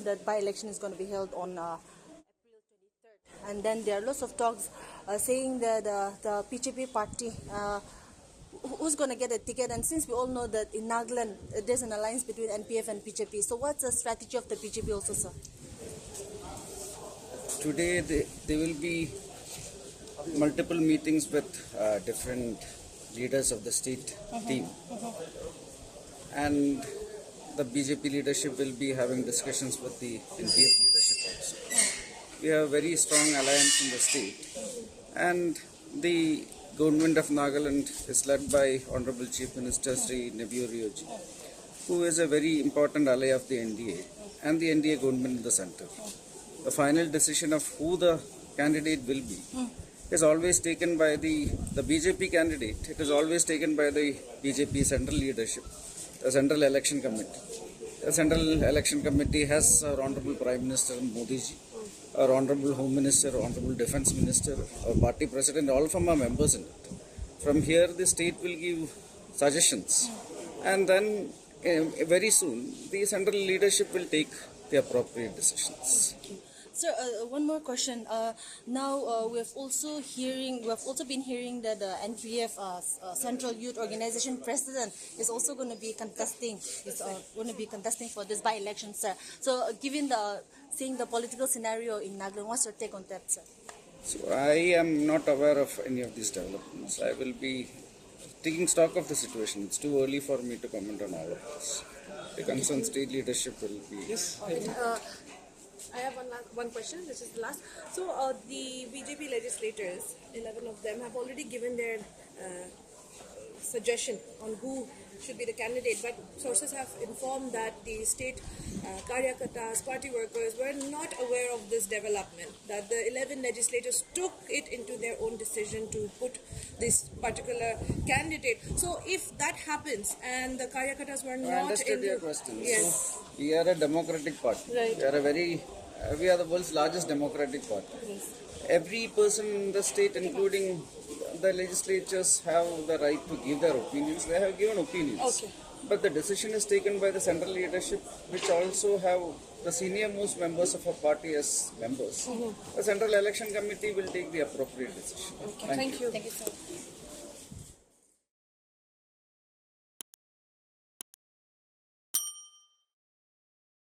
that by-election is going to be held on April 23rd. And then there are lots of talks saying that the PJP party, who's going to get a ticket? And since we all know that in Nagaland, there's an alliance between NPF and BJP. So what's the strategy of the BJP also, sir? Today there will be multiple meetings with different leaders of the state team. And the BJP leadership will be having discussions with the NPF leadership also. We have a very strong alliance in the state, and the government of Nagaland is led by Honorable Chief Minister Sri Nebiyu Rioji, who is a very important ally of the NDA and the NDA government in the center. The final decision of who the candidate will be is always taken by the BJP candidate. It is always taken by the BJP central leadership, the Central Election Committee. The Central Election Committee has our Honorable Prime Minister Modi ji, our Honorable Home Minister, Honorable Defence Minister, our party President, all from our members in it. From here, the state will give suggestions, and then very soon the central leadership will take the appropriate decisions. Sir, one more question. Now we have also been hearing that the NPF Central Youth Organization President is also going to be contesting. For this by-election, sir. So, given seeing the political scenario in Nagaland, what's your take on that, sir? So, I am not aware of any of these developments. I will be taking stock of the situation. It's too early for me to comment on all of this. The concerned state leadership will be. Yes. I have one question, which is the last. So the BJP legislators, 11 of them, have already given their suggestion on who should be the candidate, but sources have informed that the state Karyakatas, party workers were not aware of this development, that the 11 legislators took it into their own decision to put this particular candidate. So if that happens and the Karyakatas were not... I understood your question. Yes. So, we are a democratic party. Right. We are the world's largest democratic party. Yes. Every person in the state, including the legislatures, have the right to give their opinions. They have given opinions. Okay. But the decision is taken by the central leadership, which also have the senior most members of our party as members. The Central Election Committee will take the appropriate decision. Okay. Thank you. Thank you, sir.